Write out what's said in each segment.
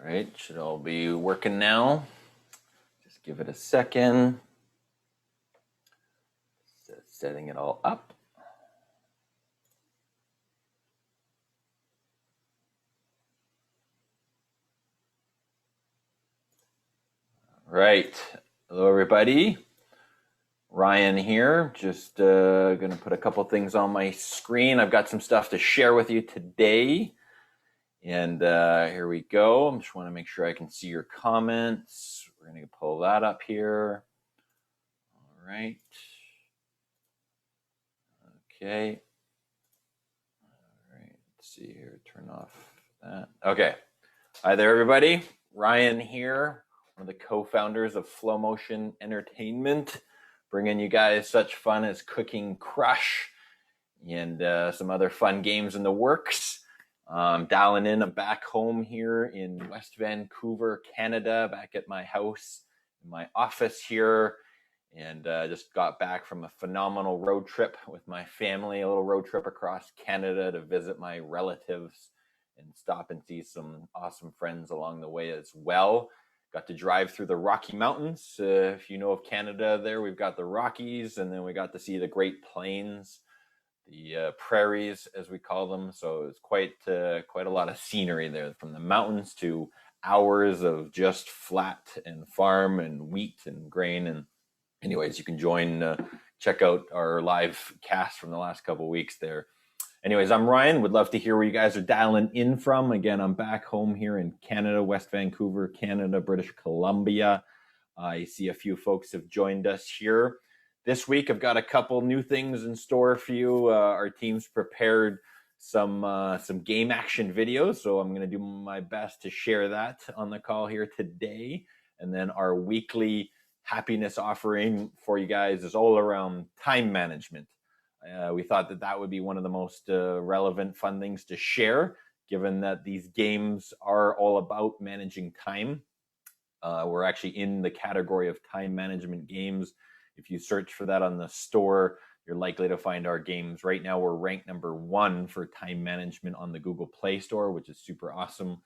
All right, should all be working now. Just give it a second. Setting it all up. All right, hello everybody. Ryan here, just gonna put a couple things on my screen. I've got some stuff to share with you today. And here we go. I just want to make sure I can see your comments. We're going to pull that up here. All right. Okay. All right. Let's see here. Turn off that. Okay. Hi there, everybody. Ryan here, one of the co-founders of Flowmotion Entertainment, bringing you guys such fun as Cooking Crush and some other fun games in the works. Dialing in, I'm back home here in West Vancouver, Canada, back at my house, in my office here, and just got back from a phenomenal road trip with my family, a little road trip across Canada to visit my relatives and stop and see some awesome friends along the way as well. Got to drive through the Rocky Mountains. If you know of Canada there, we've got the Rockies, and then we got to see the Great Plains, the prairies, as we call them. So it's quite a lot of scenery there, from the mountains to hours of just flat and farm and wheat and grain. And anyways, you can check out our live cast from the last couple of weeks there. Anyways, I'm Ryan. Would love to hear where you guys are dialing in from. Again, I'm back home here in Canada, West Vancouver, Canada, British Columbia. I see a few folks have joined us here. This week, I've got a couple new things in store for you. Our team's prepared some game action videos, so I'm going to do my best to share that on the call here today. And then our weekly happiness offering for you guys is all around time management. We thought that would be one of the most relevant, fun things to share, given that these games are all about managing time. We're actually in the category of time management games. If you search for that on the store, you're likely to find our games. Right now, we're ranked number 1 for time management on the Google Play Store, which is super awesome.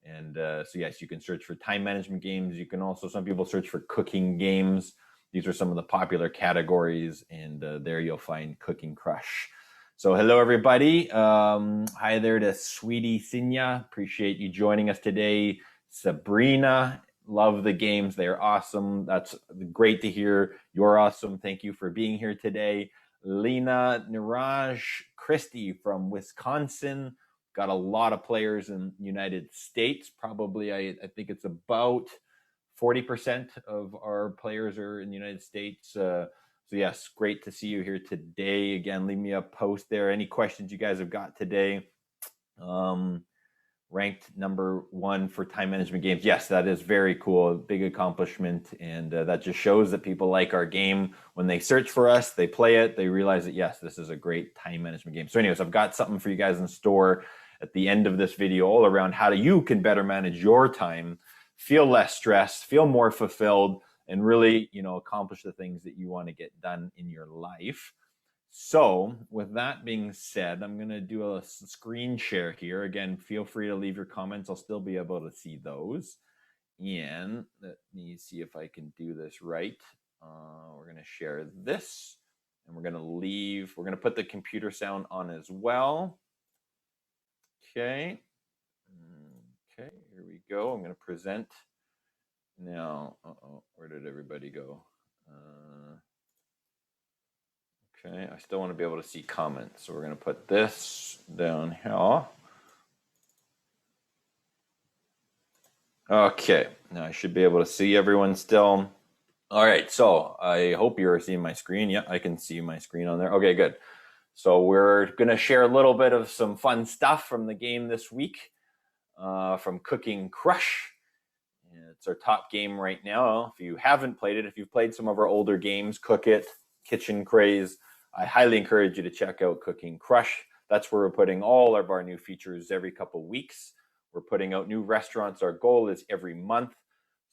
And so yes, you can search for time management games. You can also, some people search for cooking games. These are some of the popular categories, and there you'll find Cooking Crush. So hello, everybody. Hi there to Sweetie Sinya. Appreciate you joining us today. Sabrina. Love the games. They're awesome. That's great to hear. You're awesome. Thank you for being here today. Lena Niraj Christie from Wisconsin. Got a lot of players in the United States. Probably, I think it's about 40% of our players are in the United States. So yes, great to see you here today. Again, leave me a post there. Any questions you guys have got today? Ranked number 1 for time management games. Yes, that is very cool. Big accomplishment. And that just shows that people like our game. When they search for us, they play it, they realize that, yes, this is a great time management game. So anyways, I've got something for you guys in store at the end of this video all around how you can better manage your time, feel less stressed, feel more fulfilled, and really, accomplish the things that you want to get done in your life. So with that being said, I'm going to do a screen share here. Again, feel free to leave your comments. I'll still be able to see those. And let me see if I can do this right. We're going to share this, and we're going to put the computer sound on as well. Okay. Okay, here we go. I'm going to present now. Where did everybody go? Okay, I still want to be able to see comments, so we're going to put this down here. Okay, now I should be able to see everyone still. All right, so I hope you're seeing my screen. Yeah, I can see my screen on there. Okay, good. So we're going to share a little bit of some fun stuff from the game this week, from Cooking Crush. It's our top game right now. If you haven't played it, if you've played some of our older games, Cook It, Kitchen Craze, I highly encourage you to check out Cooking Crush. That's where we're putting all of our new features every couple of weeks. We're putting out new restaurants. Our goal is every month.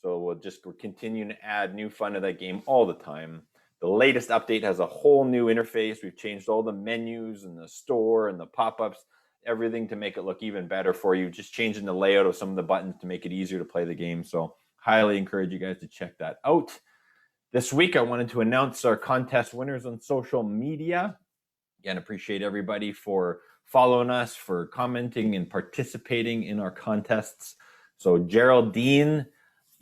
So we're continuing to add new fun to that game all the time. The latest update has a whole new interface. We've changed all the menus and the store and the pop-ups. everything to make it look even better for you, just changing the layout of some of the buttons to make it easier to play the game. So highly encourage you guys to check that out. This week, I wanted to announce our contest winners on social media. Again, appreciate everybody for following us, for commenting and participating in our contests. So Geraldine,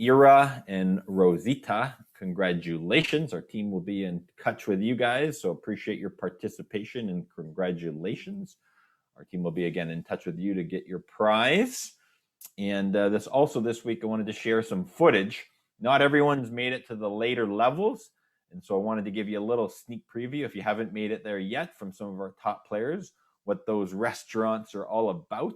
Ira, and Rosita, congratulations. Our team will be in touch with you guys, so appreciate your participation and congratulations. Our team will be again in touch with you to get your prize. And this week, I wanted to share some footage. Not everyone's made it to the later levels, and so I wanted to give you a little sneak preview, if you haven't made it there yet, from some of our top players, what those restaurants are all about.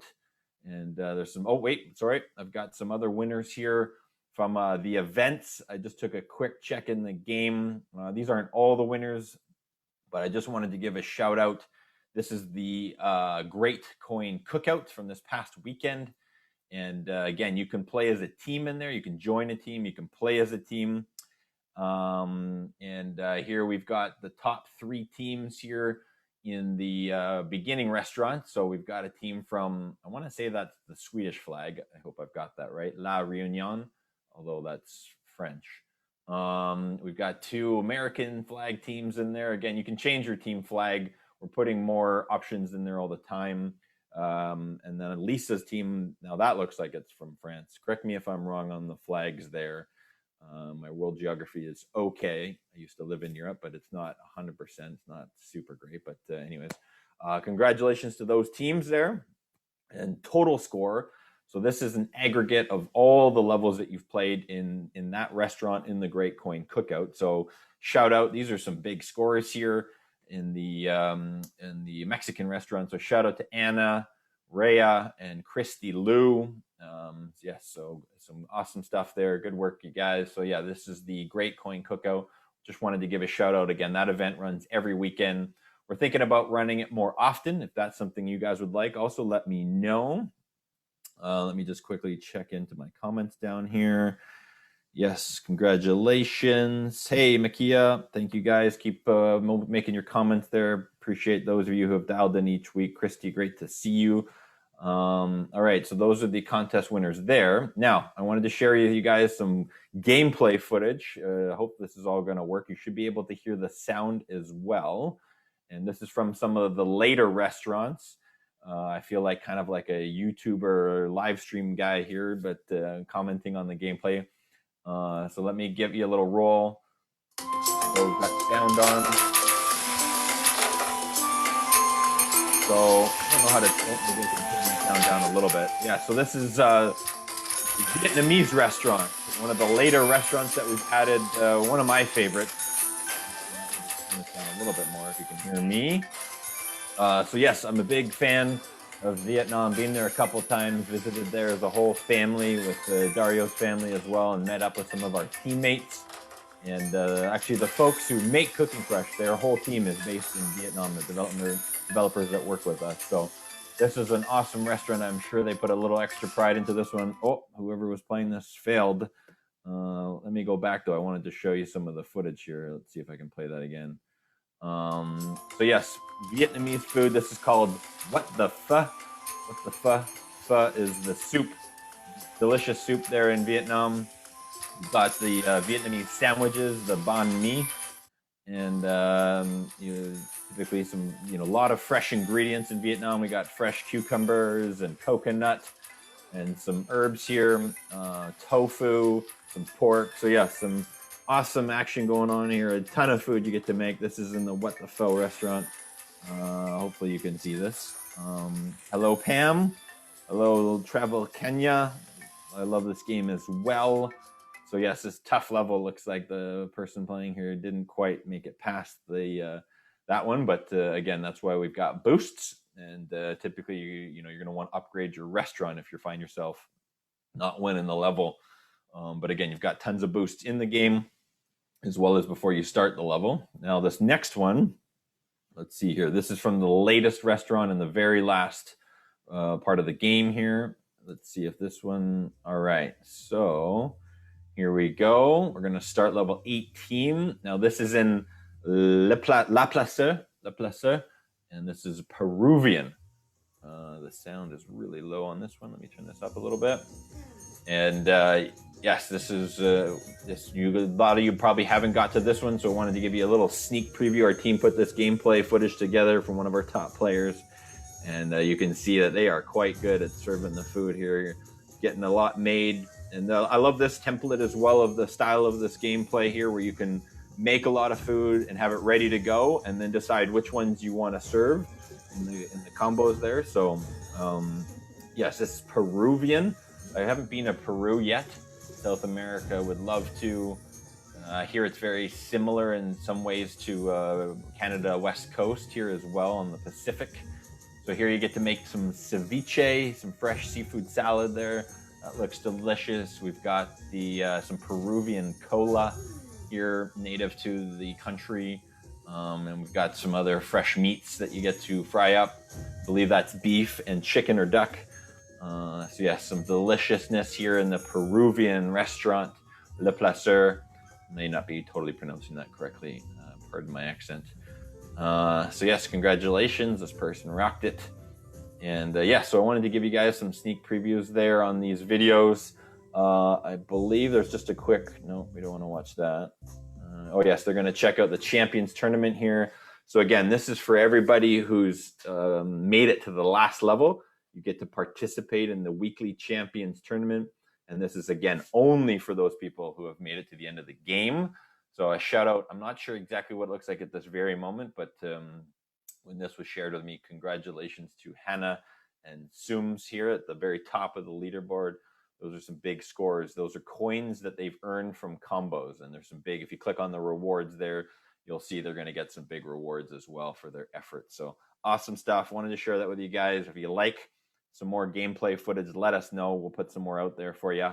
And there's some, I've got some other winners here from the events. I just took a quick check in the game. These aren't all the winners, but I just wanted to give a shout out. This is the Great Coin Cookout from this past weekend. And again, you can play as a team in there. You can join a team. You can play as a team. Here we've got the top 3 teams here in the beginning restaurant. So we've got a team from, I want to say that's the Swedish flag. I hope I've got that right. La Réunion, although that's French. We've got 2 American flag teams in there. Again, you can change your team flag. We're putting more options in there all the time. And then Lisa's team, now that looks like it's from France. Correct me if I'm wrong on the flags there. My world geography is okay. I used to live in Europe, but it's not 100%. It's not super great. But anyways, congratulations to those teams there. And total score. So this is an aggregate of all the levels that you've played in that restaurant in the Great Coin Cookout. So shout out. These are some big scores here in the Mexican restaurant. So shout out to Anna, Rhea, and Christy Lou. So some awesome stuff there. Good work, you guys. So yeah, this is the Great Coin Cookout. Just wanted to give a shout out again. That event runs every weekend. We're thinking about running it more often. If that's something you guys would like, also let me know. Let me just quickly check into my comments down here. Yes, congratulations. Hey, Makia, thank you guys. Keep making your comments there. Appreciate those of you who have dialed in each week. Christy, great to see you. All right, so those are the contest winners there. Now, I wanted to share with you guys some gameplay footage. I hope this is all going to work. You should be able to hear the sound as well. And this is from some of the later restaurants. I feel like kind of like a YouTuber or live stream guy here, but commenting on the gameplay. So let me give you a little roll. So we've got sound on. So I don't know how to turn the sound down a little bit. Yeah, so this is a Vietnamese restaurant. One of the later restaurants that we've added. One of my favorites. Turn this down a little bit more if you can hear me. So yes, I'm a big fan of Vietnam. Been there a couple times, visited there as a whole family with Dario's family as well, and met up with some of our teammates. And actually, the folks who make Cooking Fresh, their whole team is based in Vietnam, the developers that work with us. So this is an awesome restaurant. I'm sure they put a little extra pride into this one. Oh, whoever was playing this failed. Let me go back, though. I wanted to show you some of the footage here. Let's see if I can play that again. So yes, Vietnamese food. This is called What the Pho. What the Pho? Pho is the soup. Delicious soup there in Vietnam. We've got the Vietnamese sandwiches, the banh mi, and typically some, a lot of fresh ingredients in Vietnam. We got fresh cucumbers and coconut and some herbs here, tofu, some pork. So yeah, some awesome action going on here. A ton of food you get to make. This is in the What the Pho restaurant. Hopefully you can see this. Hello, Pam. Hello, Travel Kenya. I love this game as well. So yes, this tough level looks like the person playing here didn't quite make it past that one. But again, that's why we've got boosts. And typically, you're going to want to upgrade your restaurant if you find yourself not winning the level. But again, you've got tons of boosts in the game as well as before you start the level. Now, this next one, let's see here. This is from the latest restaurant in the very last part of the game here. Let's see if this one. All right. So here we go. We're going to start level 18. Now, this is in La Place, and this is Peruvian. The sound is really low on this one. Let me turn this up a little bit. And yes, this is a lot of you probably haven't got to this one, so I wanted to give you a little sneak preview. Our team put this gameplay footage together from one of our top players, and you can see that they are quite good at serving the food here. You're getting a lot made, and I love this template as well of the style of this gameplay here, where you can make a lot of food and have it ready to go, and then decide which ones you want to serve in the combos there. So yes, this is Peruvian. I haven't been to Peru yet. South America, would love to. Here it's very similar in some ways to Canada West Coast here as well on the Pacific. So here you get to make some ceviche, some fresh seafood salad there. That looks delicious. We've got the some Peruvian cola here, native to the country. And we've got some other fresh meats that you get to fry up. I believe that's beef and chicken or duck. So yes, some deliciousness here in the Peruvian restaurant, Le Placer. May not be totally pronouncing that correctly. Pardon my accent. So yes, congratulations. This person rocked it. And yeah, so I wanted to give you guys some sneak previews there on these videos. I believe there's just a quick, no, we don't want to watch that. Oh yes, they're going to check out the Champions Tournament here. So again, this is for everybody who's made it to the last level. You get to participate in the weekly Champions Tournament. And this is, again, only for those people who have made it to the end of the game. So a shout out, I'm not sure exactly what it looks like at this very moment, but when this was shared with me, congratulations to Hannah and Sooms here at the very top of the leaderboard. Those are some big scores. Those are coins that they've earned from combos. And there's some big, if you click on the rewards there, you'll see they're going to get some big rewards as well for their efforts. So awesome stuff. Wanted to share that with you guys. If you like some more gameplay footage, let us know. We'll put some more out there for you.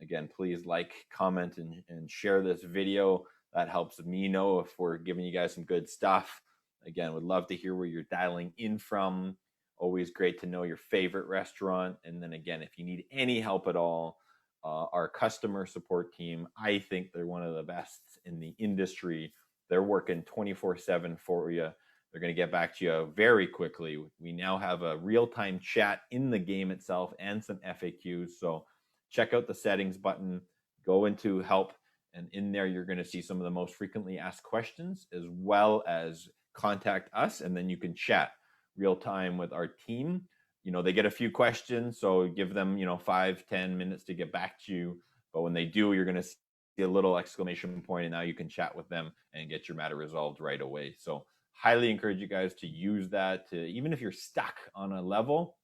Again, please like, comment, and share this video. That helps me know if we're giving you guys some good stuff. Again, would love to hear where you're dialing in from. Always great to know your favorite restaurant. And then again, if you need any help at all, our customer support team, I think they're one of the best in the industry. They're working 24/7 for you. They're going to get back to you very quickly. We now have a real-time chat in the game itself and some FAQs. So check out the settings button, go into help, and in there you're going to see some of the most frequently asked questions, as well as contact us, and then you can chat real time with our team. You know, they get a few questions, so give them, 5-10 minutes to get back to you. But when they do, you're going to see a little exclamation point, and now you can chat with them and get your matter resolved right away. So highly encourage you guys to use that. Even if you're stuck on a level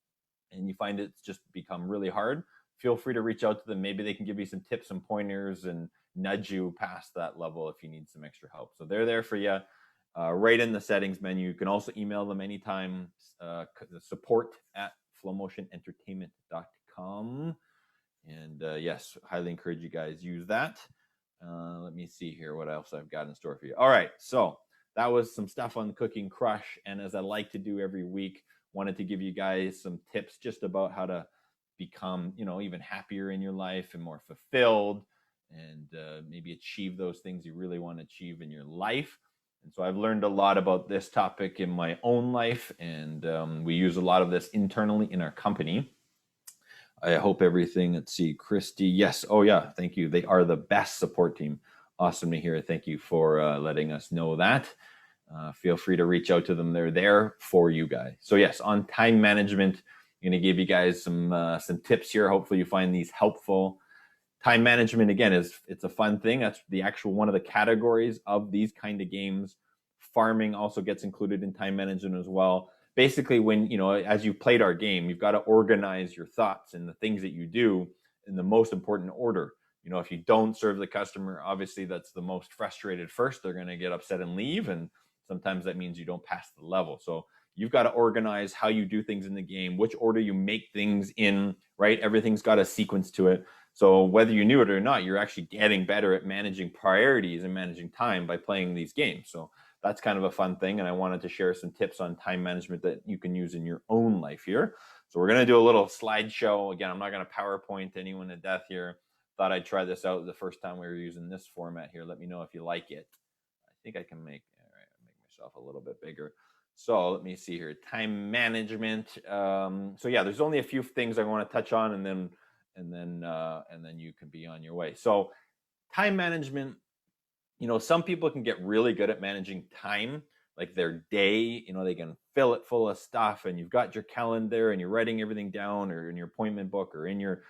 and you find it's just become really hard, feel free to reach out to them. Maybe they can give you some tips and pointers and nudge you past that level if you need some extra help. So they're there for you. Right in the settings menu. You can also email them anytime, support@flowmotionentertainment.com. And yes, highly encourage you guys use that. Let me see here what else I've got in store for you. All right, so that was some stuff on Cooking Crush. And as I like to do every week, wanted to give you guys some tips just about how to become, even happier in your life and more fulfilled, and maybe achieve those things you really want to achieve in your life. And so I've learned a lot about this topic in my own life, and we use a lot of this internally in our company. I hope everything, let's see, Christy, yes, oh yeah, thank you. They are the best support team. Awesome to hear. Thank you for letting us know that. Feel free to reach out to them. They're there for you guys. So yes, on time management, I'm going to give you guys some tips here. Hopefully you find these helpful. Time management, again, it's a fun thing. That's the actual one of the categories of these kind of games. Farming also gets included in time management as well. Basically, when, as you've played our game, you've got to organize your thoughts and the things that you do in the most important order. If you don't serve the customer, obviously that's the most frustrated first. They're going to get upset and leave. And sometimes that means you don't pass the level. So you've got to organize how you do things in the game, which order you make things in, right? Everything's got a sequence to it. So whether you knew it or not, you're actually getting better at managing priorities and managing time by playing these games. So that's kind of a fun thing. And I wanted to share some tips on time management that you can use in your own life here. So we're going to do a little slideshow. Again, I'm not going to PowerPoint anyone to death here. Thought I'd try this out the first time we were using this format here. Let me know if you like it. I think I can make myself a little bit bigger. So let me see here, time management. So yeah, there's only a few things I want to touch on, and then you can be on your way. So time management, some people can get really good at managing time, like their day. They can fill it full of stuff, and you've got your calendar and you're writing everything down, or in your appointment book, or in your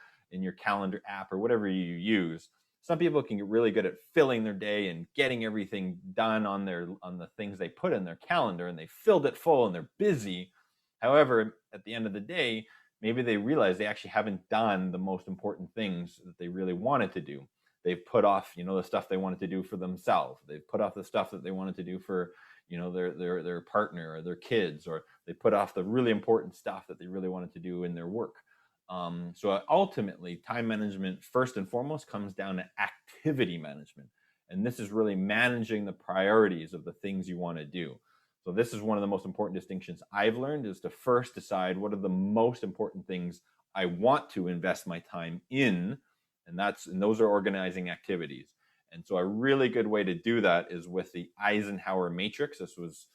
calendar app, or whatever you use. Some people can get really good at filling their day and getting everything done on the things they put in their calendar, and they filled it full and they're busy. However, at the end of the day, maybe they realize they actually haven't done the most important things that they really wanted to do. They've put off, the stuff they wanted to do for themselves. They've put off the stuff that they wanted to do for, their partner or their kids, or they put off the really important stuff that they really wanted to do in their work. So ultimately, time management, first and foremost, comes down to activity management. And this is really managing the priorities of the things you want to do. So this is one of the most important distinctions I've learned, is to first decide what are the most important things I want to invest my time in. And those are organizing activities. And so a really good way to do that is with the Eisenhower Matrix. This was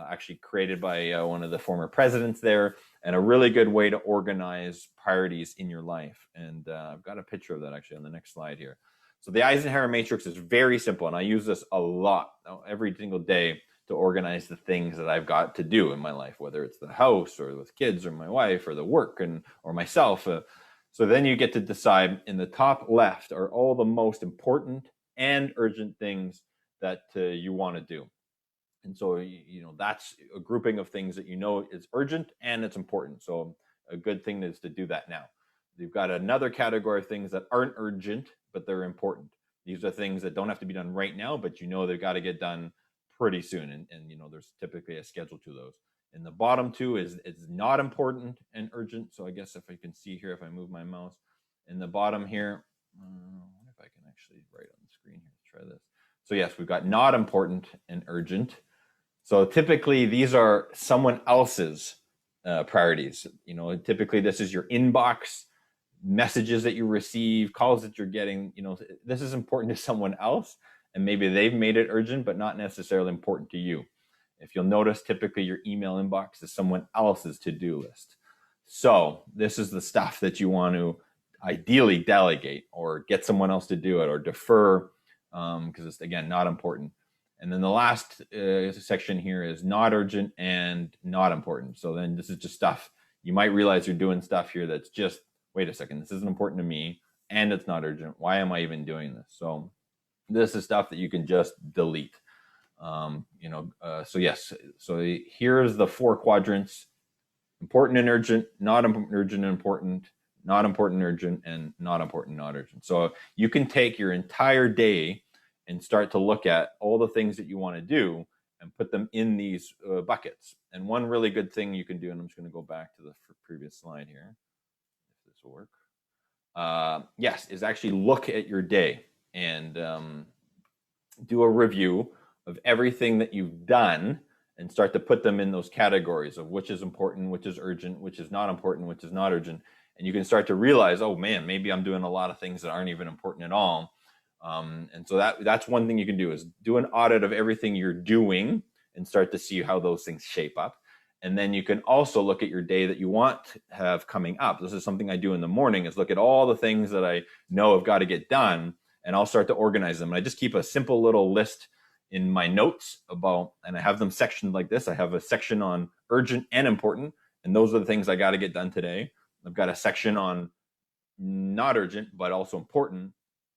actually created by one of the former presidents there, and a really good way to organize priorities in your life. And I've got a picture of that actually on the next slide here. So the Eisenhower Matrix is very simple, and I use this a lot every single day to organize the things that I've got to do in my life, whether it's the house or with kids or my wife or the work or myself. So then you get to decide, in the top left are all the most important and urgent things that you want to do. And so, that's a grouping of things that is urgent and it's important. So a good thing is to do that now. You've got another category of things that aren't urgent, but they're important. These are things that don't have to be done right now, but they've got to get done pretty soon. And there's typically a schedule to those. And the bottom two is not important and urgent. So I guess if I can see here, if I move my mouse, in the bottom here, I wonder if I can actually write on the screen here. Let's try this. So yes, we've got not important and urgent. So typically these are someone else's priorities. Typically this is your inbox, messages that you receive, calls that you're getting. This is important to someone else, and maybe they've made it urgent, but not necessarily important to you. If you'll notice, typically your email inbox is someone else's to-do list. So this is the stuff that you want to ideally delegate, or get someone else to do it, or defer, because it's, again, not important. And then the last section here is not urgent and not important. So then this is just stuff. You might realize you're doing stuff here that's just, wait a second, this isn't important to me, and it's not urgent. Why am I even doing this? So this is stuff that you can just delete. So yes, so here's the 4 quadrants: important and urgent, not urgent and important, not important, urgent, and not important, not urgent. So you can take your entire day and start to look at all the things that you want to do and put them in these buckets. And one really good thing you can do, and I'm just going to go back to the previous slide here, if this will work. Yes, is actually look at your day and do a review of everything that you've done, and start to put them in those categories of which is important, which is urgent, which is not important, which is not urgent. And you can start to realize, oh man, maybe I'm doing a lot of things that aren't even important at all. And so that's one thing you can do, is do an audit of everything you're doing and start to see how those things shape up. And then you can also look at your day that you want to have coming up. This is something I do in the morning, is look at all the things that I know have got to get done, and I'll start to organize them. And I just keep a simple little list in my notes and I have them sectioned like this. I have a section on urgent and important, and those are the things I got to get done today. I've got a section on not urgent, but also important,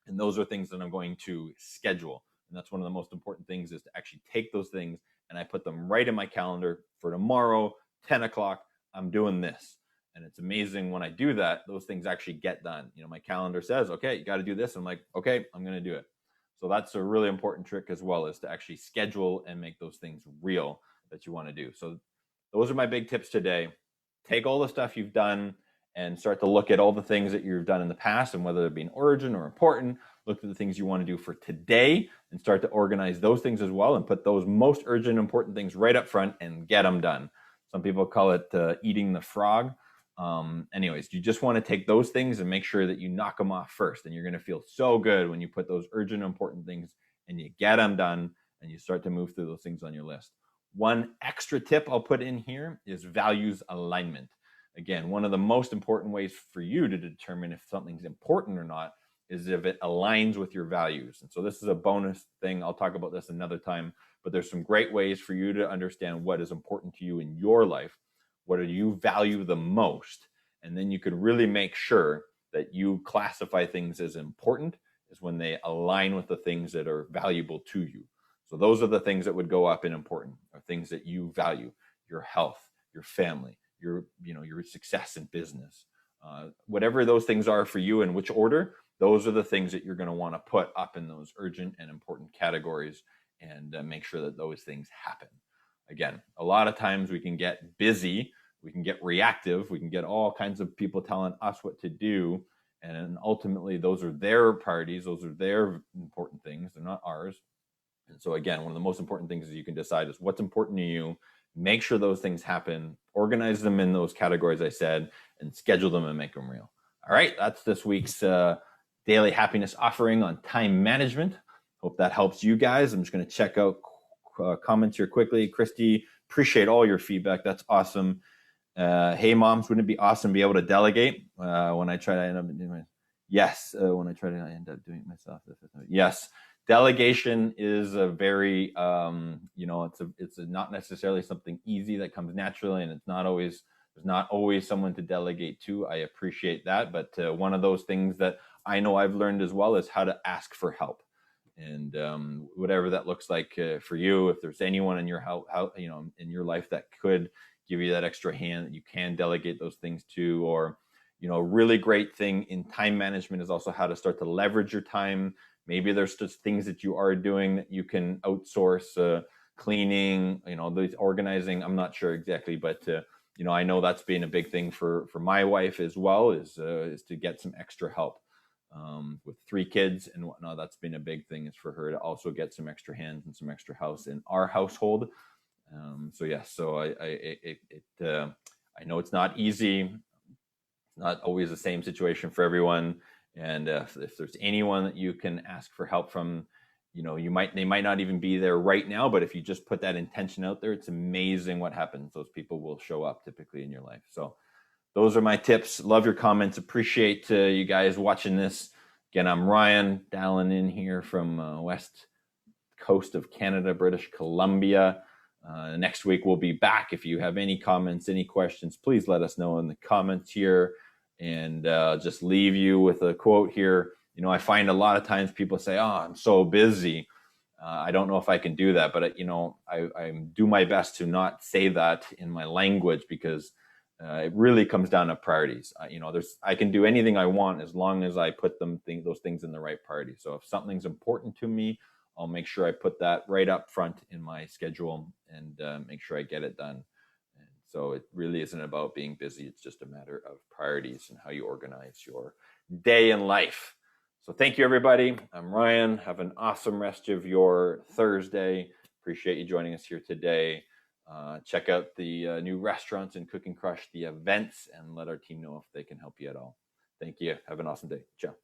and those are things that I'm going to schedule. And that's one of the most important things, is to actually take those things and I put them right in my calendar for tomorrow, 10 o'clock, I'm doing this. And it's amazing when I do that, those things actually get done. My calendar says, okay, you got to do this. I'm like, okay, I'm going to do it. So that's a really important trick as well, is to actually schedule and make those things real that you want to do. So those are my big tips today. Take all the stuff you've done and start to look at all the things that you've done in the past, and whether they're being urgent or important. Look at the things you want to do for today and start to organize those things as well, and put those most urgent, important things right up front and get them done. Some people call it eating the frog. Anyways, you just want to take those things and make sure that you knock them off first. And you're going to feel so good when you put those urgent, important things and you get them done and you start to move through those things on your list. One extra tip I'll put in here is values alignment. Again, one of the most important ways for you to determine if something's important or not is if it aligns with your values. And so this is a bonus thing. I'll talk about this another time, but there's some great ways for you to understand what is important to you in your life. What do you value the most? And then you can really make sure that you classify things as important is when they align with the things that are valuable to you. So those are the things that would go up in important, are things that you value: your health, your family, your success in business, whatever those things are for you, in which order. Those are the things that you're going to want to put up in those urgent and important categories, and make sure that those things happen. Again, a lot of times we can get busy, we can get reactive, we can get all kinds of people telling us what to do, and ultimately those are their priorities, those are their important things, they're not ours. And so again, one of the most important things is you can decide is what's important to you, make sure those things happen, organize them in those categories I said, and schedule them and make them real. All right, that's this week's daily happiness offering on time management. Hope that helps you guys. I'm just going to check out comments here quickly. Christy, appreciate all your feedback. That's awesome. Hey moms, wouldn't it be awesome to be able to delegate when I try to end up doing my, yes, when I try to end up doing it myself. Yes. Delegation is a very, it's not necessarily something easy that comes naturally, and there's not always someone to delegate to. I appreciate that, but one of those things that I know I've learned as well is how to ask for help, and whatever that looks like for you. If there's anyone in your in your life that could give you that extra hand that you can delegate those things to, or a really great thing in time management is also how to start to leverage your time. Maybe there's just things that you are doing that you can outsource, cleaning, these organizing. I'm not sure exactly, but I know that's been a big thing for my wife as well, is to get some extra help with 3 kids and whatnot. That's been a big thing, is for her to also get some extra hands and some extra house in our household. I know it's not easy. It's not always the same situation for everyone. And if there's anyone that you can ask for help from, they might not even be there right now, but if you just put that intention out there, it's amazing what happens. Those people will show up typically in your life. So those are my tips. Love your comments. Appreciate you guys watching this. Again, I'm Ryan, dialing in here from west coast of Canada, British Columbia. Next week we'll be back. If you have any comments, any questions, please let us know in the comments here. And just leave you with a quote here. I find a lot of times people say, "Oh, I'm so busy. I don't know if I can do that." But I do my best to not say that in my language, because it really comes down to priorities. I can do anything I want as long as I put those things in the right priority. So if something's important to me, I'll make sure I put that right up front in my schedule and make sure I get it done. So it really isn't about being busy. It's just a matter of priorities and how you organize your day in life. So thank you, everybody. I'm Ryan. Have an awesome rest of your Thursday. Appreciate you joining us here today. Check out the new restaurants in Cooking Crush, the events, and let our team know if they can help you at all. Thank you. Have an awesome day. Ciao.